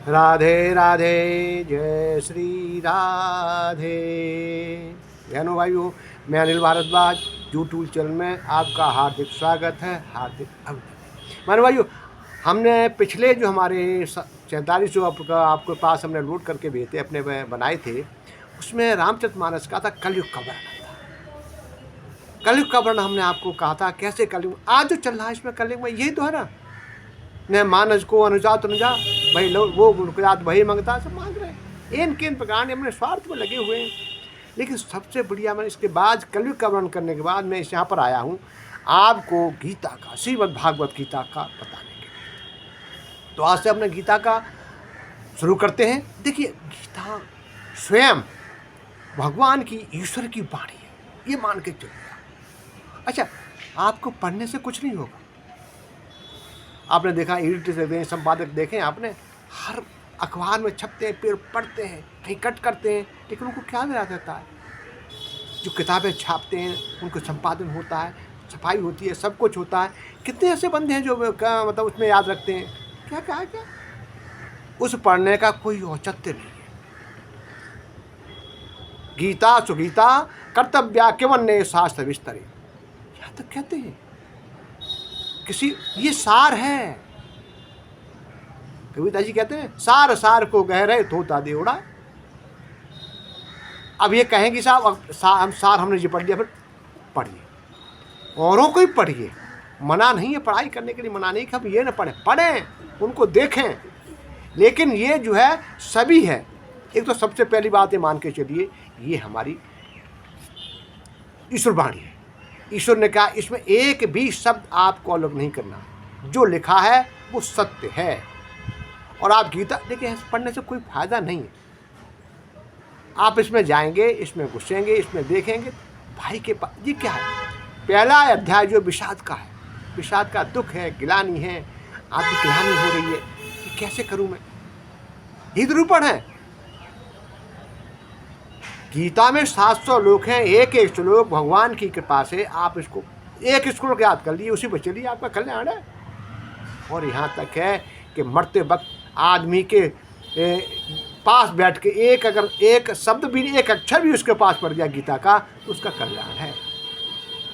राधे राधे, जय श्री राधे। बहनों भाइयों, मैं अनिल भारद्वाज यूट्यूब चैनल में आपका हार्दिक स्वागत है, हार्दिक अभिनंदन। बहनों भाइयों, हमने पिछले जो हमारे 47 आपके पास हमने लोड करके भेजे अपने बनाए थे, उसमें रामचरितमानस का था कलयुग का वर्णन था। कलयुग का वर्णन हमने आपको कहा था कैसे कलयुग आज जो चल रहा है इसमें कलयुग में यही तो है ना, न मानस को अनुजा तनुजा भाई वो गुणकुजात वही मांगता, सब मांग रहे हैं। इन किन प्रकार ने अपने स्वार्थ में लगे हुए हैं। लेकिन सबसे बढ़िया मैंने इसके बाद कलयुग का वर्णन करने के बाद मैं इस यहाँ पर आया हूँ आपको गीता का, श्रीमद् भागवत गीता का बताने के लिए। तो आज से अपने गीता का शुरू करते हैं। देखिए, गीता स्वयं भगवान की, ईश्वर की वाणी है, ये मान के चलिए। अच्छा, आपको पढ़ने से कुछ नहीं होगा। आपने देखा एडिटर से देखें, संपादक देखें आपने, हर अखबार में छपते हैं, पेड़ पढ़ते हैं, कहीं कट करते हैं, लेकिन उनको क्या याद रहता है? जो किताबें छापते हैं उनको संपादन होता है, सफाई होती है, सब कुछ होता है। कितने ऐसे बंदे हैं जो मतलब उसमें याद रखते हैं? क्या क्या क्या उस पढ़ने का कोई औचित्य नहीं है। गीता सुगीता कर्तव्या केवन्य शास्त्र विस्तरे, यहाँ तक कहते हैं। किसी ये सार है, कविता जी कहते हैं सार सार को गहरे धोता दे उड़ा। अब ये कहेंगे साहब हम सार हमने जी पढ़ लिया, फिर पढ़िए, औरों को ही पढ़िए। मना नहीं है पढ़ाई करने के लिए, मना नहीं कि हम ये ना पढ़ें, उनको देखें, लेकिन ये जो है सभी है। एक तो सबसे पहली बात है, मान के चलिए ये हमारी ईश्वर वाणी है। ईश्वर ने कहा इसमें एक भी शब्द आपको अलग नहीं करना, जो लिखा है वो सत्य है। और आप गीता देखिए, पढ़ने से कोई फायदा नहीं है। आप इसमें जाएंगे, इसमें घुसेंगे, इसमें देखेंगे भाई के पास ये क्या है। पहला अध्याय जो विषाद का है, विषाद का दुख है, गिलानी है, आपकी गिलानी हो रही है, ये कैसे करूं मैं, ये निरूपण है। गीता में 700 श्लोक हैं, एक एक श्लोक भगवान की कृपा से आप इसको एक श्लोक याद कर लिए, उसी पर चलिए, आपका कल्याण है। और यहाँ तक है कि मरते वक्त आदमी के पास बैठ के अगर एक शब्द भी, एक अक्षर भी उसके पास पड़ गया गीता का, तो उसका कल्याण है।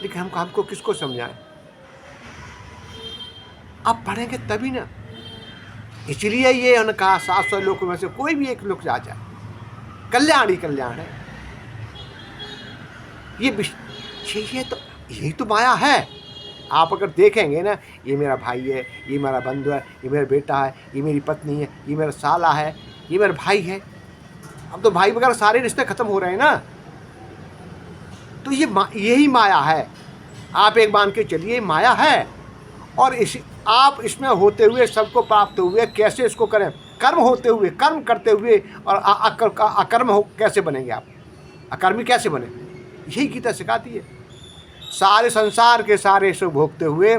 लेकिन हमको किसको समझाएं? आप पढ़ेंगे तभी ना। इसलिए ये उन्होंने कहा 700 श्लोकों में से कोई भी एक श्लोक आ जाए, कल्याण ही कल्याण है। ये तो यही तो माया है। आप अगर देखेंगे ना, ये मेरा भाई है, ये मेरा बंधु है, ये मेरा बेटा है, ये मेरी पत्नी है, ये मेरा साला है, ये मेरा भाई है। अब तो भाई वगैरह सारे रिश्ते खत्म हो रहे हैं ना। तो ये यही माया है। आप एक मान के चलिए माया है। और आप इसमें होते हुए, सबको प्राप्त हुए, कैसे इसको करें? कर्म होते हुए, कर्म करते हुए, और अकर्म कैसे बनेंगे आप? अकर्मी कैसे बने? यही गीता सिखाती है। सारे संसार के सारे सुख भोगते हुए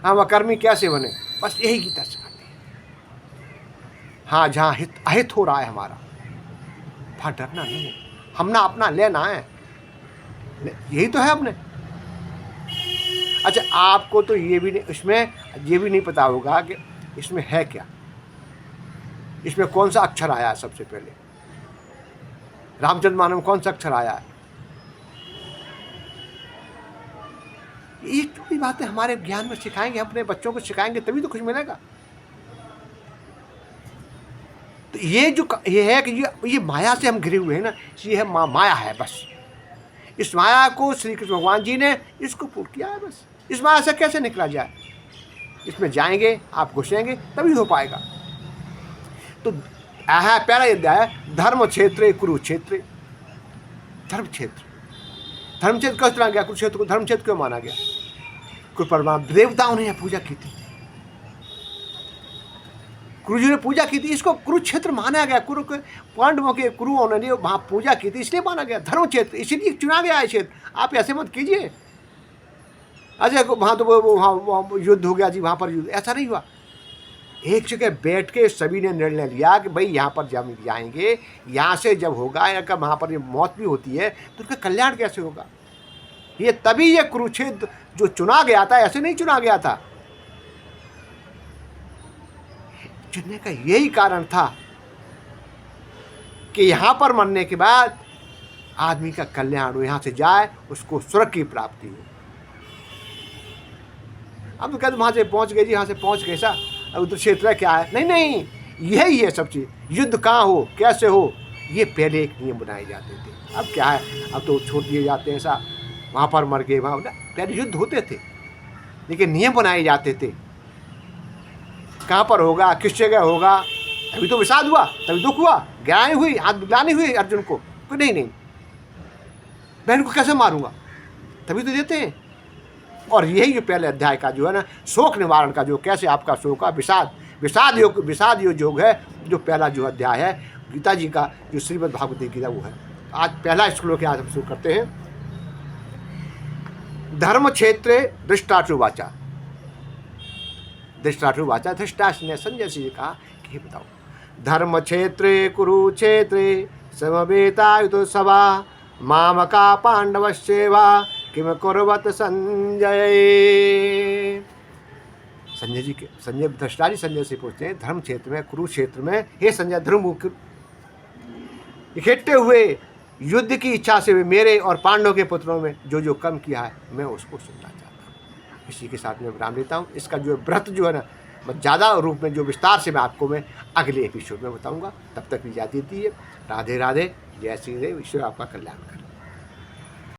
हम अकर्मी कैसे बने, बस यही गीता सिखाती है। हाँ, जहाँ अहित हो रहा है हमारा, वहाँ डरना नहीं है, हमने अपना लेना है, यही तो है अपने। अच्छा, आपको तो ये भी नहीं, इसमें ये भी नहीं पता होगा कि इसमें है क्या, इसमें कौन सा अक्षर आया है। सबसे पहले रामचरितमानस में कौन सा अक्षर आया है? ये छोटी बातें हमारे ज्ञान में सिखाएंगे, अपने बच्चों को सिखाएंगे, तभी तो कुछ मिलेगा। तो ये है कि ये माया से हम घिरे हुए हैं ना, ये है माया है। बस इस माया को श्री कृष्ण भगवान जी ने इसको पूर्ण किया है। बस इस माया से कैसे निकला जाए, इसमें जाएंगे, आप घुसेंगे, तभी हो पाएगा। तो पहला अध्याय धर्म क्षेत्र कुरुक्षेत्र। धर्म क्षेत्र किस तरह गया? कुरुक्षेत्र को धर्म क्षेत्र क्यों माना गया? कोई परमात्मा देवताओं ने पूजा की थी, गुरु जी ने पूजा की थी, इसको कुरुक्षेत्र माना गया। पांडवों के गुरुओं ने वहां पूजा की थी, इसलिए माना गया धर्म क्षेत्र, इसीलिए चुना गया है क्षेत्र। आप ऐसे मत कीजिए, अजय वहां तो वहाँ युद्ध हो गया जी, वहां पर युद्ध, ऐसा नहीं हुआ। एक जगह बैठ के सभी ने निर्णय लिया कि भाई यहाँ पर जब जाएंगे, यहाँ से जब होगा, या वहाँ पर मौत भी होती है, तो उनका कल्याण कैसे होगा? ये तभी ये कुरुक्षेत्र जो चुना गया था, ऐसे नहीं चुना गया था। चुनने का यही कारण था कि यहाँ पर मरने के बाद आदमी का कल्याण हो, यहाँ से जाए उसको स्वर्ग की प्राप्ति हो। अब तो कहते वहाँ से पहुँच गए जी, यहाँ से पहुँच गए सा, अब उधर क्षेत्र क्या है? नहीं नहीं, यही है सब चीज़। युद्ध कहाँ हो, कैसे हो, ये पहले एक नियम बनाए जाते थे। अब क्या है, अब तो छोड़ दिए जाते हैं ऐसा, वहाँ पर मर गए, वहाँ पहले युद्ध होते थे लेकिन नियम बनाए जाते थे। कहाँ पर होगा, किस जगह होगा, अभी तो विषाद हुआ, तभी दुख हुआ, ग्राही हुई, ग्लानि हुई अर्जुन को, नहीं नहीं बहन को कैसे मारूंगा, तभी तो देते हैं। और यही जो पहले अध्याय का जो है ना, शोक निवारण का, जो कैसे आपका शोक का विषाद योग है, जो पहला जो अध्याय है गीता जी का, जो श्रीमद् भागवत गीता वो है। आज पहला श्लोक आज हम शुरू करते हैं। धर्म क्षेत्रे धृष्टाशुवाचा, धृष्टाशुवाचा, धृष्टाश ने संजय से कहा कि बताओ, धर्म क्षेत्रे कुरुक्षेत्रे समवेतायुतो सभा मामका पांडवस्येवा किम कुर्वत संजय। संजय जी के धृष्टाजी संजय से पूछते हैं, धर्म क्षेत्र में, कुरुक्षेत्र में, हे संजय, धर्म इकट्ठे हुए युद्ध की इच्छा से मेरे और पांडवों के पुत्रों में जो जो कम किया है मैं उसको सुनना चाहता हूँ। इसी के साथ में विराम लेता हूँ। इसका जो व्रत जो है ना, मैं ज़्यादा रूप में जो विस्तार से मैं आपको अगले एपिसोड में बताऊँगा। तब तक इजाज़त दीजिए। राधे राधे, जय श्री देव, ईश्वर आपका कल्याण करे।